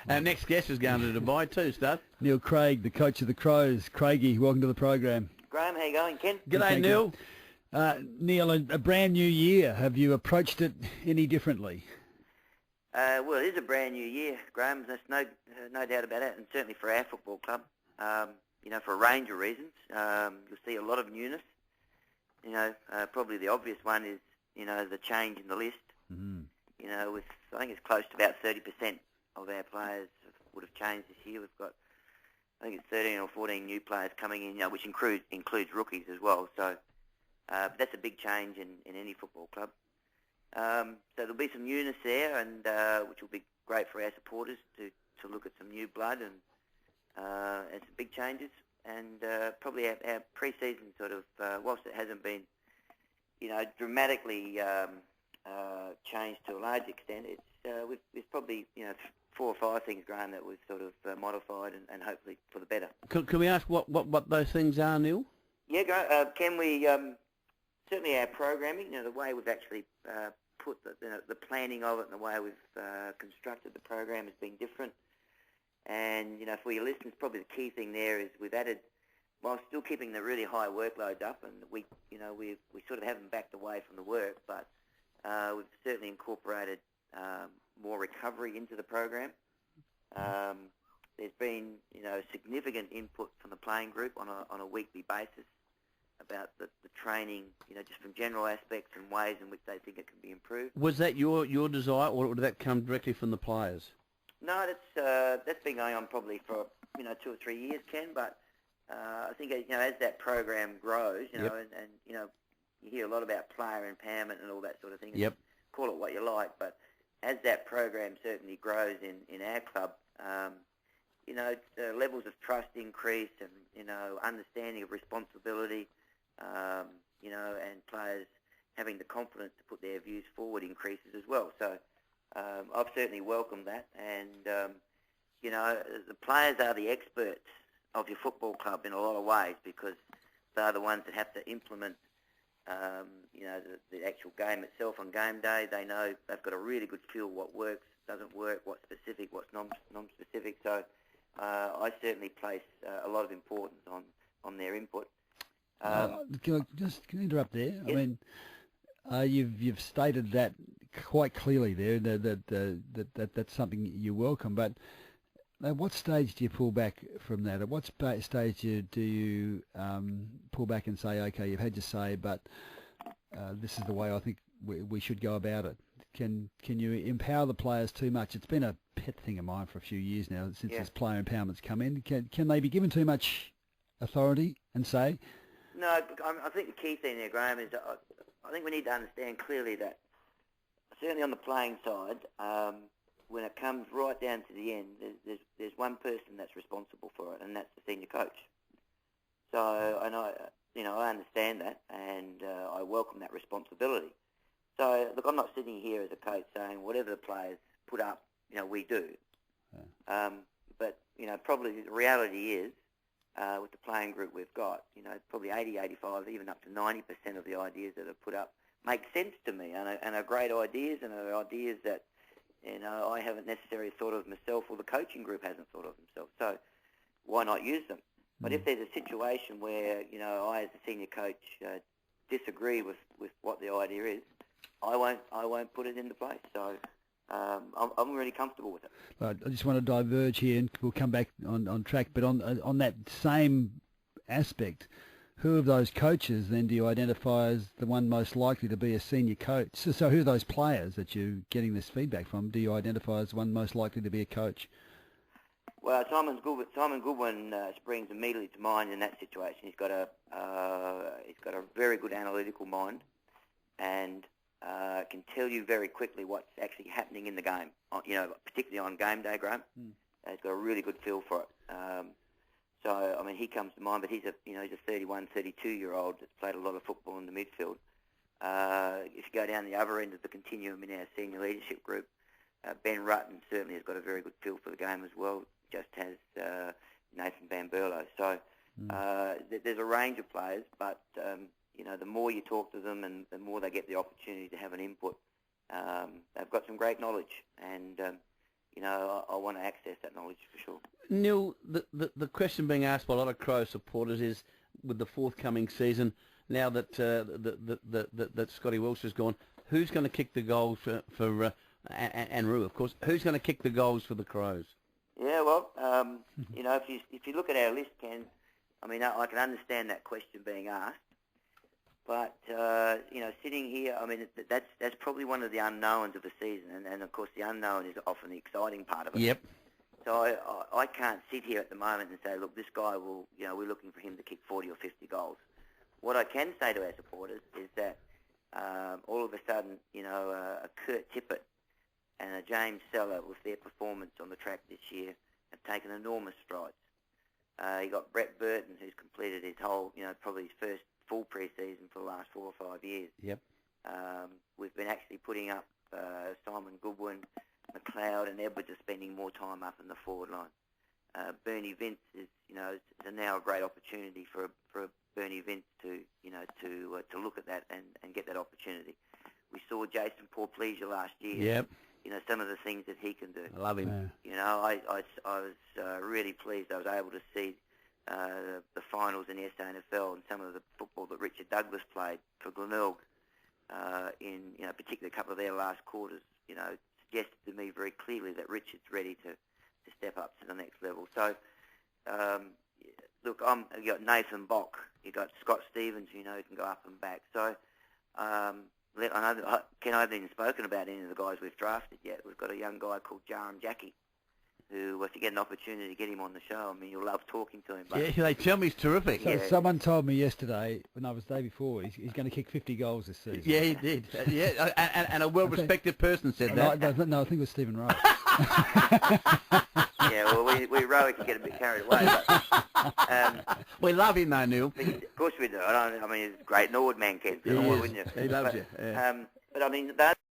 Our next guest is going to Dubai too, Stud. Neil Craig, the coach of the Crows. Craigie, welcome to the program. Graham, how you going, Ken? G'day, Neil. Neil, a brand new year. Have you approached it any differently? Well, it is a brand new year, Graham. There's no doubt about it, and certainly for our football club. For a range of reasons. You'll see a lot of newness. Probably the obvious one is, the change in the list. Mm-hmm. I think it's close to about 30% of our players would have changed this year. We've got, I think it's 13 or 14 new players coming in, which includes rookies as well. So that's a big change in any football club. So there'll be some newness there, and which will be great for our supporters to look at some new blood and some big changes. And probably our pre-season sort of, whilst it hasn't been, dramatically changed to a large extent, it's probably 4 or 5 things, Graham, that we've sort of modified and hopefully for the better. Can we ask what those things are, Neil? Yeah, can we? Certainly our programming, the way we've actually put the planning of it and the way we've constructed the program has been different. And, for your listeners, probably the key thing there is we've added, while still keeping the really high workloads up, and we sort of haven't backed away from the work, but we've certainly incorporated more recovery into the program. There's been, significant input from the playing group on a weekly basis about the training, just from general aspects and ways in which they think it can be improved. Was that your desire, or did that come directly from the players? No, that's been going on probably for 2 or 3 years, Ken. But I think as that program grows, and you hear a lot about player empowerment and all that sort of thing. Yep. Call it what you like, but as that program certainly grows in our club, levels of trust increase, and understanding of responsibility, and players having the confidence to put their views forward increases as well. So. I've certainly welcomed that, and the players are the experts of your football club in a lot of ways, because they're the ones that have to implement, the actual game itself on game day. They know they've got a really good feel what works, doesn't work, what's specific, what's non-specific. So I certainly place a lot of importance on their input. Can I interrupt there? Yes. I mean, you've stated that quite clearly there, that's something you welcome. But at what stage do you pull back from that? At what stage do you pull back and say, okay, you've had your say, but this is the way I think we should go about it? Can you empower the players too much? It's been a pet thing of mine for a few years now since this player empowerment's come in. Can they be given too much authority and say? No, I think the key thing there, Graham, is I think we need to understand clearly that certainly on the playing side, when it comes right down to the end, there's one person that's responsible for it, and that's the senior coach. So I understand that, and I welcome that responsibility. So look, I'm not sitting here as a coach saying whatever the players put up, we do. Yeah. But probably the reality is, with the playing group we've got, probably 80, 85, even up to 90% of the ideas that are put up make sense to me, and are great ideas, and are ideas that I haven't necessarily thought of myself, or the coaching group hasn't thought of themselves. So why not use them? But if there's a situation where I, as a senior coach, disagree with what the idea is, I won't put it into place. So I'm really comfortable with it. I just want to diverge here, and we'll come back on track. But on that same aspect, who of those coaches then do you identify as the one most likely to be a senior coach? So who of those players that you're getting this feedback from do you identify as one most likely to be a coach? Well, Simon Goodwin springs immediately to mind in that situation. He's got a very good analytical mind, and can tell you very quickly what's actually happening in the game. Particularly on game day, Graham. He's got a really good feel for it. So, he comes to mind, but he's a 31, 32-year-old that's played a lot of football in the midfield. If you go down the other end of the continuum in our senior leadership group, Ben Rutten certainly has got a very good feel for the game as well, just as Nathan Van Berlo. So there's a range of players, but, the more you talk to them and the more they get the opportunity to have an input, they've got some great knowledge. And, I want to access that knowledge for sure. Neil, the question being asked by a lot of Crow supporters is, with the forthcoming season, now that that Scotty Welsh has gone, who's going to kick the goals for and Roo, of course, who's going to kick the goals for the Crows? Yeah, well, if you look at our list, Ken, I mean, I can understand that question being asked, but sitting here, I mean, that's probably one of the unknowns of the season, and of course the unknown is often the exciting part of it. Yep. So I can't sit here at the moment and say, look, this guy will, we're looking for him to kick 40 or 50 goals. What I can say to our supporters is that all of a sudden, a Kurt Tippett and a James Seller, with their performance on the track this year, have taken enormous strides. You got Brett Burton, who's completed his whole, probably his first full pre-season for the last 4 or 5 years. Yep. We've been actually putting up Simon Goodwin, McLeod and Edwards are spending more time up in the forward line. Bernie Vince is now a great opportunity for Bernie Vince to look at that and get that opportunity. We saw Jason Porplesia last year. Yep. Some of the things that he can do. I love him. Yeah. I was really pleased. I was able to see the finals in the SANFL and some of the football that Richard Douglas played for Glenelg in particularly a couple of their last quarters. Suggested to me very clearly that Richard's ready to step up to the next level. So, look, you got Nathan Bock, you got Scott Stevens, who can go up and back. So, I know Ken, I haven't even spoken about any of the guys we've drafted yet. We've got a young guy called Jaram Jackie, who, if you get an opportunity to get him on the show, I mean, you'll love talking to him. But Yeah, they tell me he's terrific. So someone told me yesterday, when I was the day before, he's going to kick 50 goals this season. Yeah, he did. Yeah, and a well-respected person said that. No, I think it was Stephen Rowe. Yeah, well, we Rowe can get a bit carried away. But, we love him, though, Neil. Of course we do. I mean, he's great. An award man, Ken. He Wouldn't you? He loves you. Yeah. But I mean, those